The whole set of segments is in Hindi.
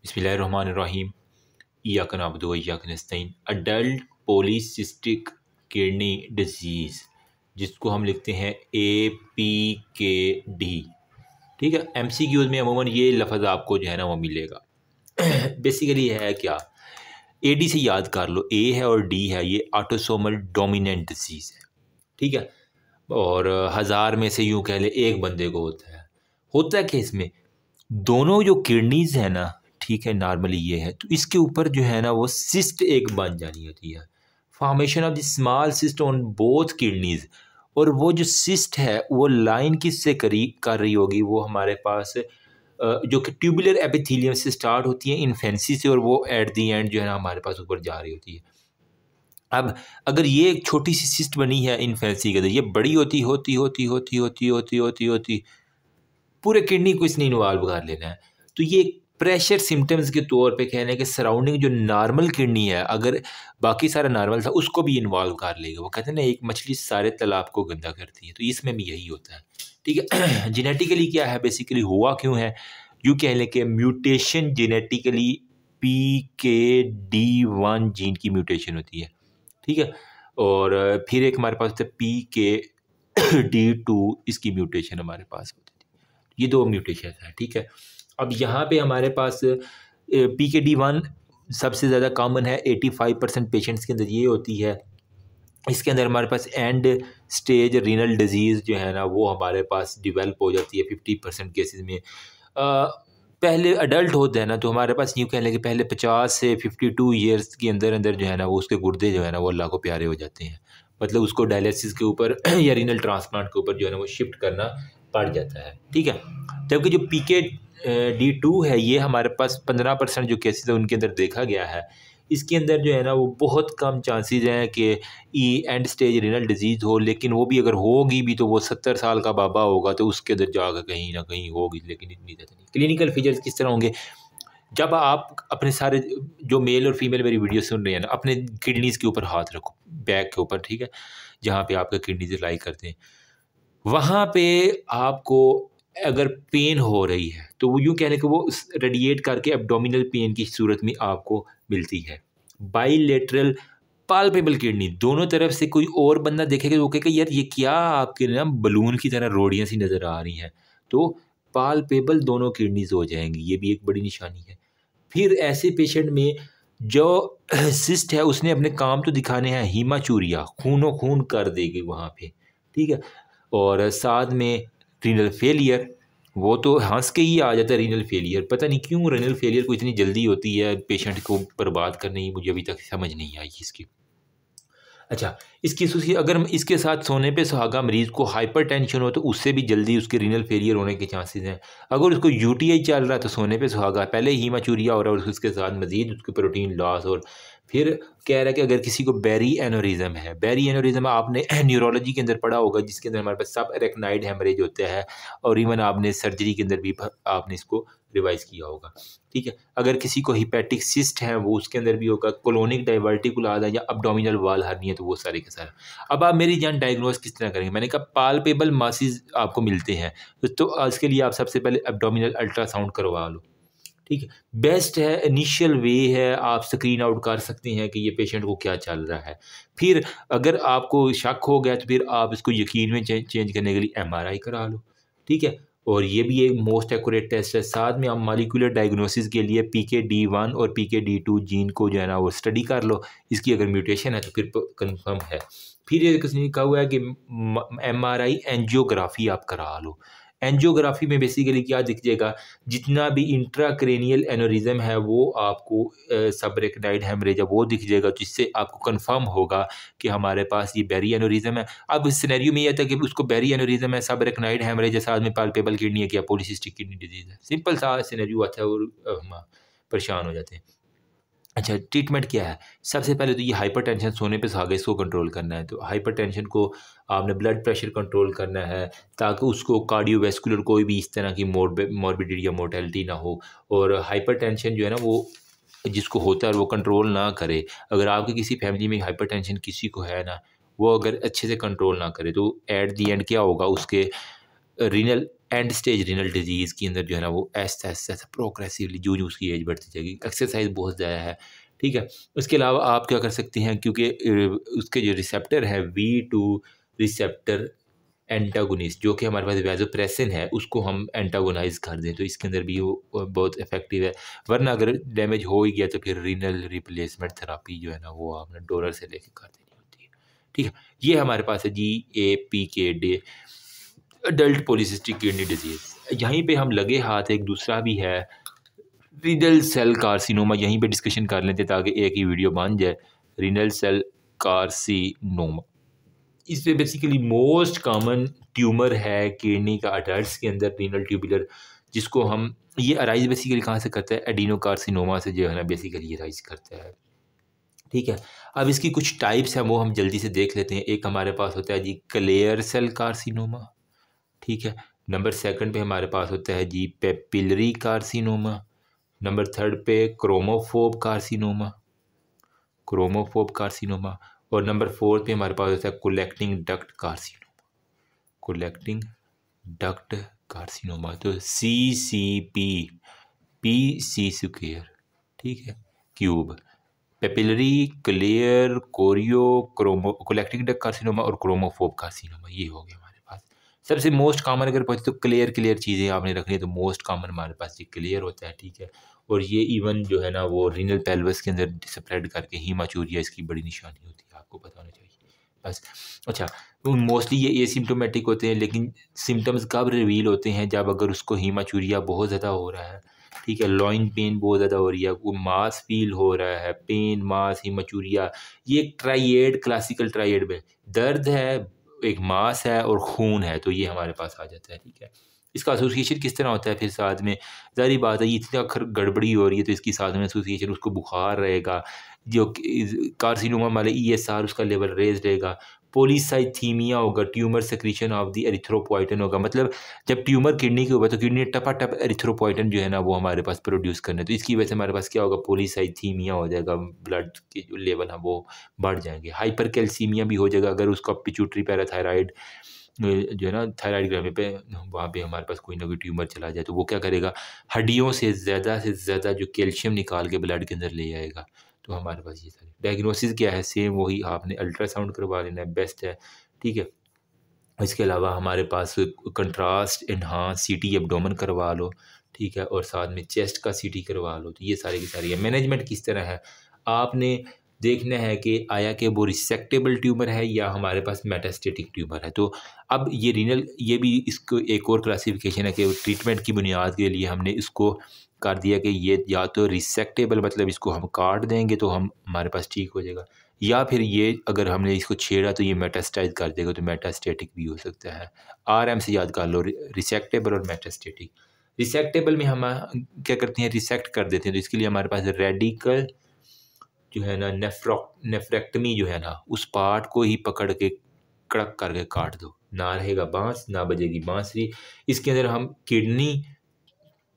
बिस्मिल्लाहिर्रहमानिर्रहीम। इय्याका नअब्दु व इय्याका नस्तईन। अडल्ट पॉलीसिस्टिक किडनी डिजीज़, जिसको हम लिखते हैं APKD। ठीक है, MCQs में अमूमन ये लफ्ज़ आपको जो है ना वो मिलेगा। बेसिकली है क्या, AD से याद कर लो, A है और D है, ये ऑटोसोमल डोमिनेंट डिजीज़ है। ठीक है, और 1000 में से यूँ कह ले एक बंदे को होता है कि इसमें दोनों जो किडनीज है ना, ठीक है, नॉर्मली ये है, तो इसके ऊपर जो है ना वो सिस्ट एक बन जानी होती है, formation of the small cyst on both kidneys. और वो जो सिस्ट है वो लाइन किससे कर रही होगी, वो हमारे पास जो कि ट्यूबुलर एपिथेलियम से स्टार्ट होती है इन्फेंसी से, और वो एट दी एंड जो है ना हमारे पास ऊपर जा रही होती है। अब अगर ये एक छोटी सी सिस्ट बनी है इन्फेंसी के अंदर, ये बड़ी होती होती होती होती होती होती होती होती पूरे किडनी को इसने इन्वॉल्व कर लेना है। तो ये प्रेशर सिम्टम्स के तौर पे कहने के सराउंडिंग जो नॉर्मल किडनी है, अगर बाकी सारा नॉर्मल था, उसको भी इन्वॉल्व कर लेगा। वो कहते हैं ना, एक मछली सारे तालाब को गंदा करती है, तो इसमें भी यही होता है। ठीक है, जेनेटिकली क्या है, बेसिकली हुआ क्यों है, यूँ कह लें कि म्यूटेशन जेनेटिकली PKD1 जीन की म्यूटेशन होती है। ठीक है, और फिर एक हमारे पास PKD2, इसकी म्यूटेशन हमारे पास होती है। ये दो म्यूटेशन है। ठीक है, अब यहाँ पे हमारे पास PKD1 सबसे ज़्यादा कॉमन है, 85% पेशेंट्स के अंदर ये होती है। इसके अंदर हमारे पास एंड स्टेज रीनल डिजीज़ जो है ना वो हमारे पास डिवेल्प हो जाती है 50% केसेस में। पहले अडल्ट होते हैं ना, तो हमारे पास यूँ कह लें कि पहले 50 से 52 ईयर्स के अंदर अंदर जो है ना वो उसके गुर्दे जो है ना वो अल्लाह को प्यारे हो जाते हैं। मतलब उसको डायलिसिस के ऊपर या रीनल ट्रांसप्लांट के ऊपर जो है ना वो शिफ्ट करना पड़ जाता है। ठीक है, जबकि जो PKD2 है, ये हमारे पास 15% जो केसेस है उनके अंदर देखा गया है। इसके अंदर जो है ना वो बहुत कम चांसेस हैं कि एंड स्टेज रीनल डिजीज़ हो, लेकिन वो भी अगर होगी भी तो वो 70 साल का बाबा होगा, तो उसके अंदर जाकर कहीं ना कहीं होगी, लेकिन इतनी ज़्यादा नहीं। क्लिनिकल फीचर्स किस तरह होंगे, जब आप अपने सारे जो मेल और फीमेल मेरी वीडियो सुन रहे हैं ना, अपने किडनीज़ के ऊपर हाथ रखो, बैक के ऊपर, ठीक है, जहाँ पे आपका किडनीज लाई करते हैं, वहाँ पे आपको अगर पेन हो रही है तो वो यूँ कहने कि वो रेडिएट करके एब्डोमिनल पेन की सूरत में आपको मिलती है। बाईलेटरल पाल्पेबल किडनी, दोनों तरफ से कोई और बंदा देखेगा तो वो कहेगा यार ये क्या आपके ना बलून की तरह रोड़ियाँ सी नज़र आ रही हैं, तो पाल्पेबल दोनों किडनीज हो जाएंगी, ये भी एक बड़ी निशानी है। फिर ऐसे पेशेंट में जो सिस्ट है उसने अपने काम तो दिखाने हैं, हीमाचूरिया खूनो खून कर देगी वहाँ पे। ठीक है, और साथ में रीनल फेलियर, वो तो हंस के ही आ जाता है रीनल फेलियर। पता नहीं क्यों रीनल फेलियर को इतनी जल्दी होती है पेशेंट को बर्बाद करने की, मुझे अभी तक समझ नहीं आई इसकी। अच्छा, इसकी अगर हम इसके साथ सोने पे सुहागा मरीज़ को हाइपरटेंशन हो तो उससे भी जल्दी उसके रीनल फेलियर होने के चांसेस हैं। अगर उसको UTI चल रहा है तो सोने पे सुहागा, पहले हीमाचूरिया हो रहा है और उसके साथ मज़ीद उसके प्रोटीन लॉस। और फिर कह रहा है कि अगर किसी को बेरी एनोरिज्म है, बेरी एनोरिज्म आपने न्यूरोलॉजी के अंदर पढ़ा होगा, जिसके अंदर हमारे पास सब एरेक्नाइड हेमरेज होता है, और इवन आपने सर्जरी के अंदर भी आपने इसको रिवाइज़ किया होगा। ठीक है, अगर किसी को हिपैटिक सिस्ट है वो उसके अंदर भी होगा, कोलोनिक डाइवर्टिकुलार या अब्डोमिनल वाल हर्निया, तो वो सारे के सारे। अब आप मेरी जान डायग्नोस किस तरह करेंगे, मैंने कहा पाल्पेबल मासिस आपको मिलते हैं, तो इसके लिए आप सबसे पहले एब्डोमिनल अल्ट्रासाउंड करवा लो। ठीक है, बेस्ट है, इनिशियल वे है, आप स्क्रीन आउट कर सकते हैं कि ये पेशेंट को क्या चल रहा है। फिर अगर आपको शक हो गया तो फिर आप इसको यकीन में चेंज करने के लिए MRI करा लो। ठीक है, और ये भी एक मोस्ट एक्यूरेट टेस्ट है। साथ में आप मॉलिक्यूलर डायग्नोसिस के लिए PKD1 और PKD2 जीन को जो है ना वो स्टडी कर लो, इसकी अगर म्यूटेशन है तो फिर कंफर्म है। फिर ये किसी ने कहा हुआ है कि MRI एंजियोग्राफी आप करा लो। एंजियोग्राफी में बेसिकली क्या दिख जाएगा, जितना भी इंट्राक्रेनियल एनोरिज्म है वो आपको सबरेक्नाइड हेमरेज है वो दिख जाएगा, जिससे आपको कंफर्म होगा कि हमारे पास ये बेरी एनोरिज्म है। अब इस सिनेरियो में यह था कि उसको बेरी एनोरिज्म है, सबरेक्नाइड हेमरेज है, साथ में पाल्पेबल किडनी है, क्या पॉलीसिस्टिक किडनी डिजीज है। सिंपल सा सिनेरियो आता है और हम परेशान हो जाते हैं। अच्छा, ट्रीटमेंट क्या है, सबसे पहले तो ये हाइपरटेंशन सोने पे सुहागा, इसको कंट्रोल करना है। तो हाइपरटेंशन को आपने ब्लड प्रेशर कंट्रोल करना है, ताकि उसको कार्डियोवैस्कुलर कोई भी इस तरह की मॉर्बिडिटी या मोर्टेलिटी ना हो। और हाइपरटेंशन जो है ना वो जिसको होता है वो कंट्रोल ना करे। अगर आपकी किसी फैमिली में हाइपरटेंशन किसी को है ना, वो अगर अच्छे से कंट्रोल ना करे तो एट दी एंड क्या होगा, उसके renal and stage renal disease के अंदर जो है ना वो ऐसा ऐसा ऐसा प्रोग्रेसिवली जो जो उसकी एज बढ़ती जाएगी, एक्सरसाइज बहुत ज़्यादा है, ठीक है। उसके अलावा आप क्या कर सकते हैं, क्योंकि उसके जो रिसेप्टर है V2 रिसेप्टर एंटागोनिस्ट जो कि हमारे पास वैज़ोप्रेसिन है, उसको हम एंटागोनाइज़ कर दें तो इसके अंदर भी वो बहुत इफ़ेक्टिव है। वरना अगर डैमेज हो ही गया तो फिर रीनल रिप्लेसमेंट थेरेपी जो है ना वो आपने डोनर से लेके कर देनी होती है, ठीक है। ये हमारे पास है GAPKD adult polycystic kidney disease. यहीं पे हम लगे हाथ एक दूसरा भी है रीनल सेल कार्सिनोमा, यहीं पे डिस्कशन कर लेते ताकि एक ही वीडियो बन जाए। रीनल सेल कार्सिनोमा इसमें बेसिकली मोस्ट कॉमन ट्यूमर है किडनी का अडल्ट्स के अंदर, रीनल ट्यूबुलर, जिसको हम ये अराइज बेसिकली कहाँ से करता है, एडिनोकार्सिनोमा से जो है ना बेसिकली ये राइज करता है, ठीक है। अब इसकी कुछ टाइप्स हैं वो हम जल्दी से देख लेते हैं। एक हमारे पास होता है जी क्लियर सेल कार्सिनोमा, ठीक है। नंबर सेकंड पे हमारे पास होता है जी पेपिलरी कार्सिनोमा। नंबर थर्ड पे क्रोमोफोब कार्सिनोमा, क्रोमोफोब कार्सिनोमा। और नंबर फोर्थ पे हमारे पास होता है collecting duct carcinoma, collecting duct carcinoma. तो CCP, PC स्क्वायर, ठीक है, cube, papillary, clear, chorio, collecting duct carcinoma और क्रोमोफोब कार्सिनोमा, ये हो गया हमारे पास। सबसे मोस्ट कॉमन अगर पूछे तो क्लियर चीज़ें आपने रखनी है, तो मोस्ट कॉमन हमारे पास ये क्लियर होता है, ठीक है। और ये इवन जो है ना वो रीनल पेल्विस के अंदर स्प्रेड करके हीमाचूरिया इसकी बड़ी निशानी होती है, आपको पता होना चाहिए बस। अच्छा, मोस्टली ये एसिम्प्टोमेटिक होते हैं, लेकिन सिम्टम्स कब रिवील होते हैं, जब अगर उसको हीमाचूरिया बहुत ज़्यादा हो रहा है, ठीक है, लॉइन पेन बहुत ज़्यादा हो रही है, वो मास फील हो रहा है, पेन, मास, हीमाचूरिया, ये एक ट्राइएड, क्लासिकल ट्राइएड में दर्द है, एक मास है और खून है, तो ये हमारे पास आ जाता है, ठीक है। इसका एसोसिएशन किस तरह होता है फिर साथ में, ज़ाहिर बात है ये इतनी अखर गड़बड़ी हो रही है तो इसकी साथ में एसोसिएशन, उसको बुखार रहेगा, जो कार्सिनोमा वाले ESR उसका लेवल रेज रहेगा, पॉलीसाइथीमिया होगा, ट्यूमर सेक्रीशन ऑफ द एरिथ्रोपोइटन होगा, मतलब जब ट्यूमर किडनी के ऊपर तो किडनी टपाटप एरिथ्रोपोइटन जो है ना वो हमारे पास प्रोड्यूस करने, तो इसकी वजह से हमारे पास क्या होगा, पॉलीसाइथीमिया हो जाएगा, ब्लड के जो लेवल है वो बढ़ जाएंगे, हाइपर कैल्सीमिया भी हो जाएगा अगर उसका पिट्यूटरी पैराथायराइड जो है ना थायराइड ग्रैंड पे वहाँ पे हमारे पास कोई ना कोई ट्यूमर चला जाए, तो वो क्या करेगा, हड्डियों से ज़्यादा जो कैल्शियम निकाल के ब्लड के अंदर ले आएगा। तो हमारे पास ये सारी डायग्नोसिस क्या है, सेम वही, आपने अल्ट्रासाउंड करवा लेना है, बेस्ट है, ठीक है। इसके अलावा हमारे पास कंट्रास्ट एनहांस CT एब्डोमेन करवा लो, ठीक है, और साथ में चेस्ट का CT करवा लो, तो ये सारी की सारी है। मैनेजमेंट किस तरह है, आपने देखना है कि आया कि वो रिसेक्टेबल ट्यूमर है या हमारे पास मेटास्टेटिक ट्यूमर है। तो अब ये रीनल, ये भी इसको एक और क्लासिफिकेशन है कि ट्रीटमेंट की बुनियाद के लिए हमने इसको कर दिया कि ये या तो रिसेक्टेबल, मतलब इसको हम काट देंगे तो हम हमारे पास ठीक हो जाएगा, या फिर ये अगर हमने इसको छेड़ा तो ये मेटास्टाइज कर देगा, तो मेटास्टेटिक भी हो सकता है। RM से याद कर लो, रिसेक्टेबल और मेटास्टेटिक। रिसेक्टेबल में हम क्या करते हैं, रिसेक्ट कर देते हैं, तो इसके लिए हमारे पास रेडिकल जो है ना नेफ्रेक्टमी जो है ना, उस पार्ट को ही पकड़ के कड़क करके काट दो, ना रहेगा बांस, ना बजेगी बांसुरी। इसके अंदर हम किडनी,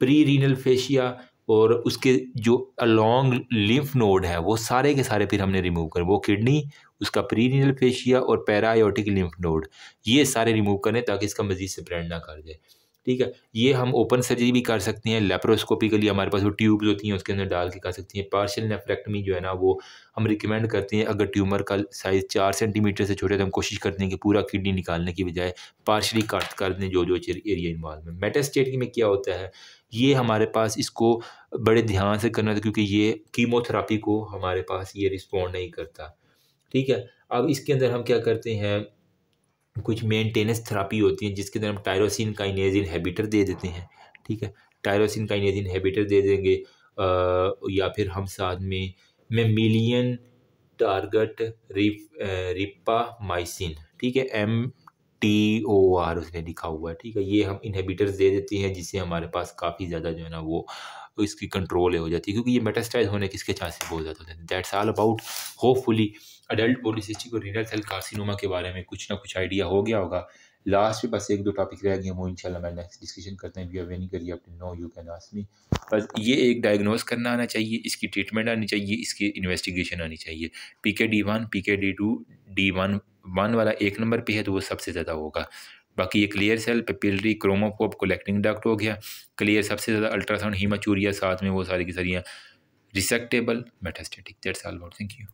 प्री रीनल फेशिया और उसके जो अलोंग लिम्फ नोड है वो सारे के सारे फिर हमने रिमूव कर, वो किडनी, उसका प्री रीनल फेशिया और पैरायोटिक लिम्फ नोड, ये सारे रिमूव करने ताकि इसका मजीद स्प्रेड ना कर दे, ठीक है। ये हम ओपन सर्जरी भी कर सकते हैं, लेप्रोस्कोपिकली हमारे पास वो ट्यूब्स होती हैं उसके अंदर डाल के कर सकती हैं। पार्शियल नेफ्रेक्टमी जो है ना वो हम रिकमेंड करते हैं, अगर ट्यूमर का साइज़ 4 सेंटीमीटर से छोटे तो हम कोशिश करते हैं कि पूरा किडनी निकालने की बजाय पार्शली कट कर दें जो जो एरिया इन्वॉल्व है। मेटास्टेटिक में क्या होता है, ये हमारे पास इसको बड़े ध्यान से करना था क्योंकि ये कीमोथेरापी को हमारे पास ये रिस्पॉन्ड नहीं करता, ठीक है। अब इसके अंदर हम क्या करते हैं, कुछ मेंटेनेंस थेरापी होती है जिसके अंदर हम टायरोसिन काइनेज इनहिबिटर दे देते हैं, ठीक है, टायरोसिन काइनेज इनहिबिटर दे देंगे, या फिर हम साथ में मेमिलियन टारगेट रिपामाइसिन, ठीक है, MTOR उसने लिखा हुआ है, ठीक है, ये हम इनहिबिटर्स दे देते हैं जिससे हमारे पास काफ़ी ज़्यादा जो है ना वो इसकी कंट्रोल हो जाती है, क्योंकि ये मेटास्टाइज होने के इसके चांसेस बहुत ज़्यादा होते हैं। That's all about, hopefully adult polycystic और रीनल सेल कार्सिनोमा के बारे में कुछ ना कुछ आइडिया हो गया होगा। लास्ट में बस 1-2 टॉपिक रह गए, वो इंशाल्लाह मैं नेक्स्ट डिस्कशन करते हैं। वी आर वेनी करिए अपने no you can ask me. बस ये एक डायग्नोस करना आना चाहिए, इसकी ट्रीटमेंट आनी चाहिए, इसकी इन्वेस्टिगेशन आनी चाहिए। PKD1, PKD2, D1 1 वाला 1 नंबर पे है तो वो सबसे ज़्यादा होगा, बाकी ये clear cell, papillary, chromophobe, collecting duct हो गया। क्लियर सबसे ज़्यादा, अल्ट्रासाउंड, हीमाचूरिया, साथ में वो सारी की सारी resectable, metastatic. That's all about. Thank you.